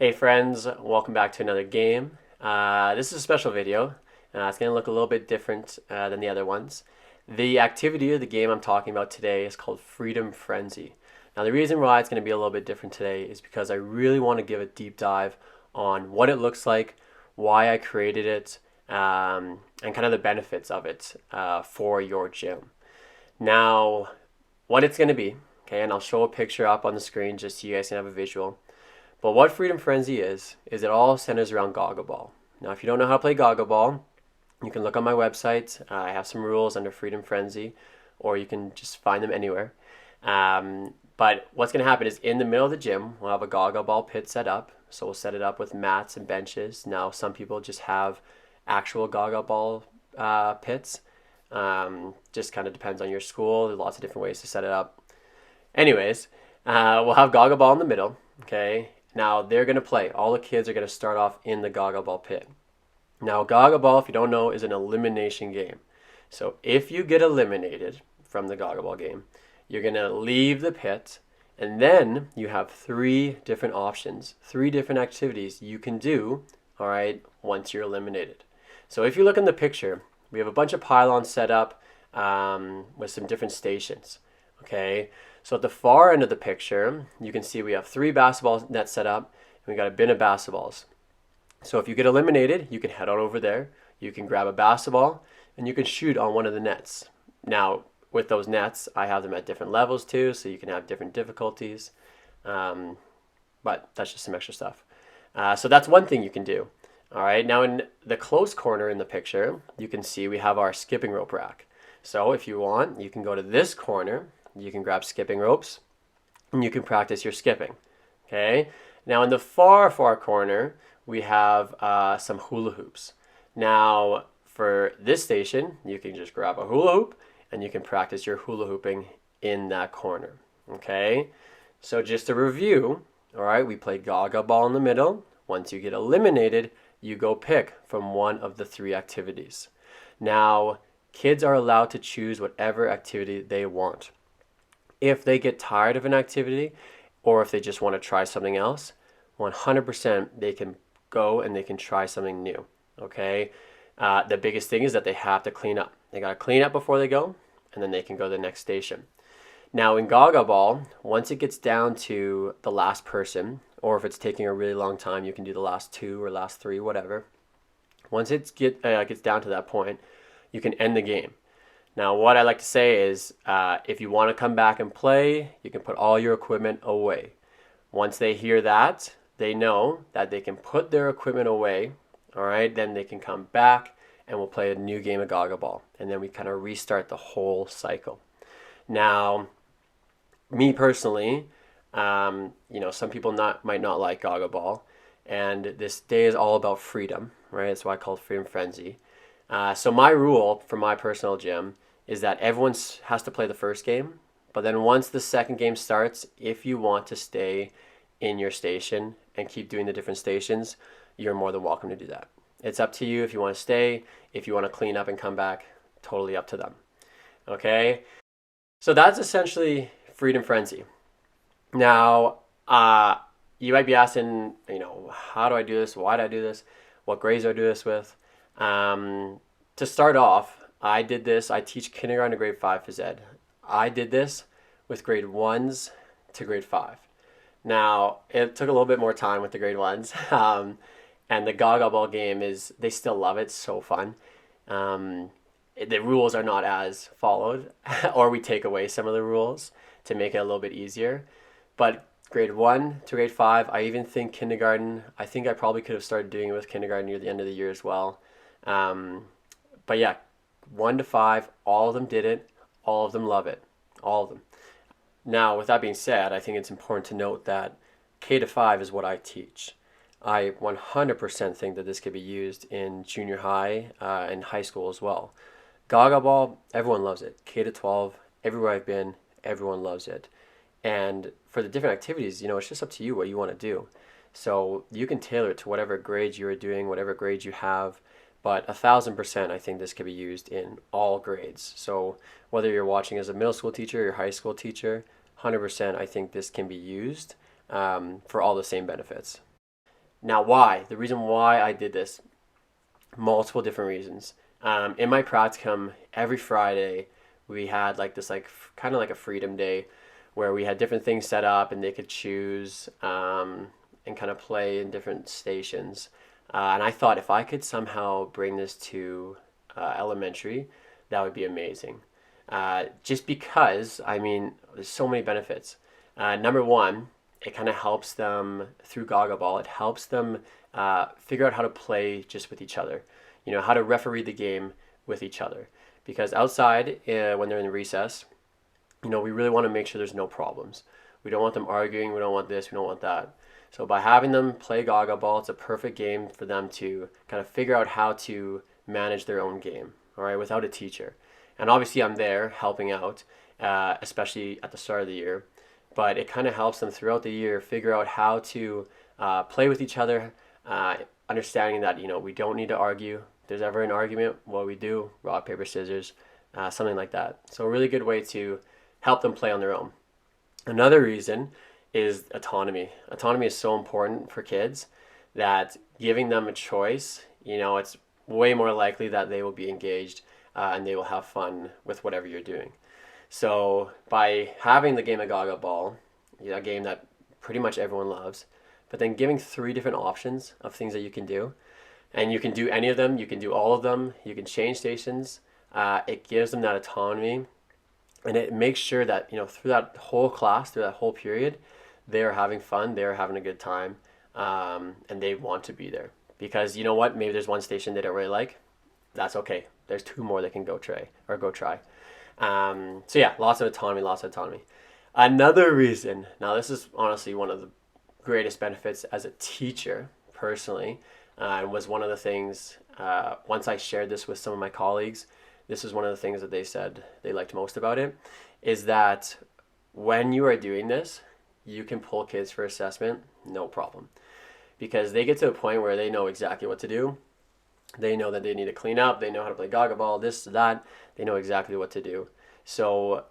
Hey friends, welcome back to another game. This is a special video. It's going to look a little bit different than the other ones. The activity or the game I'm talking about today is called Freedom Frenzy. Now the reason why it's going to be a little bit different today is because I really want to give a deep dive on what it looks like, why I created it, and kind of the benefits of it for your gym. Now, what it's going to be, okay, and I'll show a picture up on the screen just so you guys can have a visual. But what Freedom Frenzy is it all centers around gaga ball. Now, if you don't know how to play gaga ball, you can look on my website. I have some rules under Freedom Frenzy, or you can just find them anywhere. But what's going to happen is in the middle of the gym, we'll have a gaga ball pit set up. So we'll set it up with mats and benches. Now, some people just have actual gaga ball pits. Just kind of depends on your school. There's lots of different ways to set it up. Anyways, we'll have gaga ball in the middle. Okay, now they're going to play. All the kids are going to start off in the gaga ball pit. Now, gaga ball, if you don't know, is an elimination game. So if you get eliminated from the gaga ball game, you're going to leave the pit, and then you have three different options, three different activities you can do, all right, once you're eliminated. So if you look in the picture, we have a bunch of pylons set up with some different stations, okay? So at the far end of the picture, you can see we have three basketball nets set up, and we got a bin of basketballs. So if you get eliminated, you can head on over there, you can grab a basketball, and you can shoot on one of the nets. Now, with those nets, I have them at different levels too, so you can have different difficulties. But that's just some extra stuff. So that's one thing you can do. All right, now in the close corner in the picture, you can see we have our skipping rope rack. So if you want, you can go to this corner, you can grab skipping ropes, and you can practice your skipping. Okay, now in the far, far corner, we have some hula hoops. Now for this station, you can just grab a hula hoop, and you can practice your hula hooping in that corner. Okay, so just to review, all right, we play gaga ball in the middle. Once you get eliminated, you go pick from one of the three activities. Now, kids are allowed to choose whatever activity they want. If they get tired of an activity, or if they just want to try something else, 100% they can go and they can try something new. Okay? The biggest thing is that they have to clean up. They got to clean up before they go, and then they can go to the next station. Now in gaga ball, once it gets down to the last person, or if it's taking a really long time, you can do the last two or last three, whatever. Once it gets down to that point, you can end the game. Now what I like to say is if you want to come back and play, you can put all your equipment away. Once they hear that, they know that they can put their equipment away, all right? Then they can come back and we'll play a new game of gaga ball. And then we kind of restart the whole cycle. Now, me personally, some people might not like gaga ball, and this day is all about freedom, right? That's why I call it Freedom Frenzy. So my rule for my personal gym is that everyone has to play the first game, but then once the second game starts, if you want to stay in your station and keep doing the different stations, you're more than welcome to do that. It's up to you if you want to stay, if you want to clean up and come back, totally up to them. Okay? So that's essentially Freedom Frenzy. Now, you might be asking, how do I do this? Why do I do this? What grades do I do this with? To start off, I did this. I teach kindergarten to grade 5 phys ed. I did this with grade 1s to grade 5. Now, it took a little bit more time with the grade 1s. And the gaga ball game they still love it. It's so fun. The rules are not as followed, or we take away some of the rules to make it a little bit easier. But grade 1 to grade 5, I even think kindergarten, I think I probably could have started doing it with kindergarten near the end of the year as well. But yeah, 1 to 5, all of them did it. All of them love it. All of them. Now, with that being said, I think it's important to note that K to 5 is what I teach. I 100% think that this could be used in junior high and high school as well. Gaga ball, everyone loves it. K to 12, everywhere I've been, everyone loves it. And for the different activities, it's just up to you what you want to do. So you can tailor it to whatever grades you are doing, whatever grades you have. But 1,000%, I think this could be used in all grades. So whether you're watching as a middle school teacher or your high school teacher, 100%, I think this can be used for all the same benefits. Now, why? The reason why I did this, multiple different reasons. In my practicum, every Friday, we had like this, like kind of like a freedom day where we had different things set up and they could choose and kind of play in different stations. And I thought if I could somehow bring this to elementary, that would be amazing. Just because, I mean, there's so many benefits. Number one, it kind of helps them through Gaga Ball. It helps them figure out how to play just with each other. You know, how to referee the game with each other. Because outside, when they're in recess, you know, we really want to make sure there's no problems. We don't want them arguing. We don't want this. We don't want that. So by having them play Gaga Ball, it's a perfect game for them to kind of figure out how to manage their own game, all right, without a teacher. And obviously, I'm there helping out, especially at the start of the year. But it kind of helps them throughout the year figure out how to play with each other, understanding that, you know, we don't need to argue. If there's ever an argument, what we do, rock, paper, scissors, something like that. So a really good way to help them play on their own. Another reason is autonomy. Autonomy is so important for kids that giving them a choice, you know, it's way more likely that they will be engaged and they will have fun with whatever you're doing. So by having the game of Gaga Ball, you know, a game that pretty much everyone loves, but then giving three different options of things that you can do, and you can do any of them, you can do all of them, you can change stations. It gives them that autonomy, and it makes sure that, you know, through that whole class, through that whole period, they are having fun, they are having a good time, and they want to be there. Because you know what? Maybe there's one station they don't really like. That's okay. There's two more they can go try. So yeah, lots of autonomy, lots of autonomy. Another reason, now this is honestly one of the greatest benefits as a teacher personally, and was one of the things, once I shared this with some of my colleagues, this is one of the things that they said they liked most about it, is that when you are doing this, you can pull kids for assessment, no problem. Because they get to a point where they know exactly what to do. They know that they need to clean up. They know how to play Gaga Ball, this, that. They know exactly what to do. So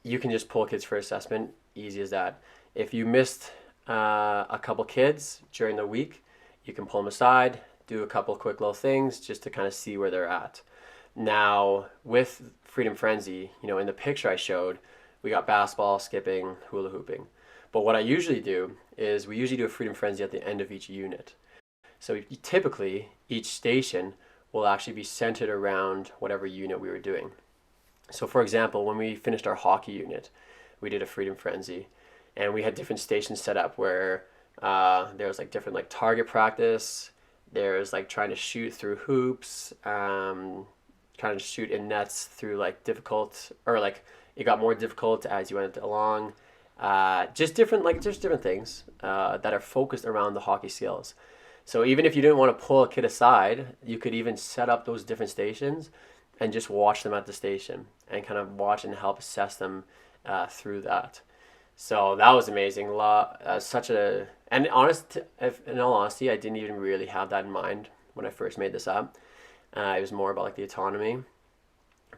you can just pull kids for assessment, easy as that. If you missed a couple kids during the week, you can pull them aside, do a couple quick little things just to kind of see where they're at. Now, with Freedom Frenzy, you know, in the picture I showed, we got basketball, skipping, hula hooping. But what I usually do is we usually do a Freedom Frenzy at the end of each unit. So typically, each station will actually be centered around whatever unit we were doing. So for example, when we finished our hockey unit, we did a Freedom Frenzy, and we had different stations set up where there was like different like target practice, there's like trying to shoot through hoops, trying to shoot in nets through like difficult, or like it got more difficult as you went along. Just different things that are focused around the hockey skills. So even if you didn't want to pull a kid aside, you could even set up those different stations and just watch them at the station and kind of watch and help assess them through that. So that was amazing. In all honesty, I didn't even really have that in mind when I first made this up. It was more about like the autonomy,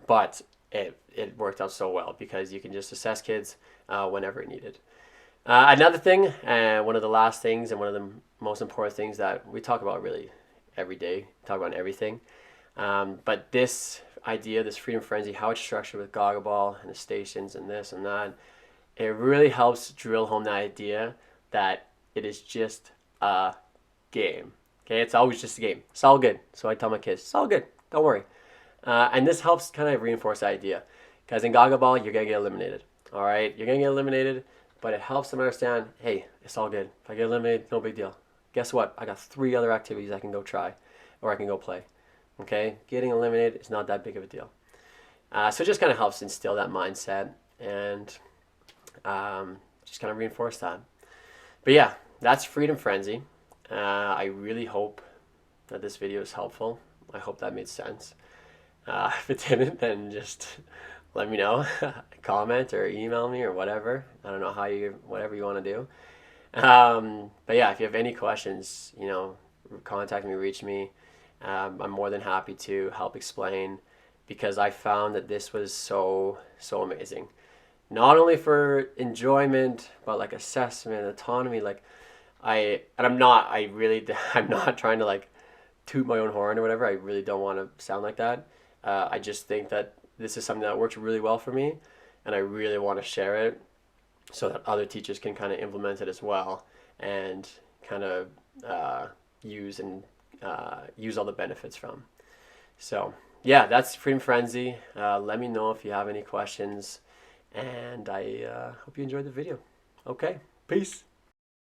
but it worked out so well because you can just assess kids whenever needed. Another thing, one of the last things and one of the most important things that we talk about really every day, talk about everything, but this idea, this Freedom Frenzy, how it's structured with Gaga Ball and the stations and this and that, it really helps drill home the idea that it is just a game. Okay, it's always just a game. It's all good. So I tell my kids, it's all good. Don't worry. And this helps kind of reinforce the idea. Because in Gaga Ball, you're going to get eliminated. All right? You're going to get eliminated, but it helps them understand, hey, it's all good. If I get eliminated, no big deal. Guess what? I got 3 other activities I can go try or I can go play. Okay? Getting eliminated is not that big of a deal. So it just kind of helps instill that mindset and just kind of reinforce that. But yeah, that's Freedom Frenzy. I really hope that this video is helpful. I hope that made sense. If it didn't, then just let me know. Comment or email me or whatever. I don't know whatever you want to do. But yeah, if you have any questions, you know, contact me, reach me. I'm more than happy to help explain because I found that this was so amazing. Not only for enjoyment, but like assessment, autonomy, like I'm not, I'm not trying to like toot my own horn or whatever. I really don't want to sound like that. I just think that this is something that works really well for me, and I really want to share it so that other teachers can kind of implement it as well and kind of uh, use and use all the benefits from. So yeah, that's Freedom Frenzy. Let me know if you have any questions, and I hope you enjoyed the video. Okay, peace.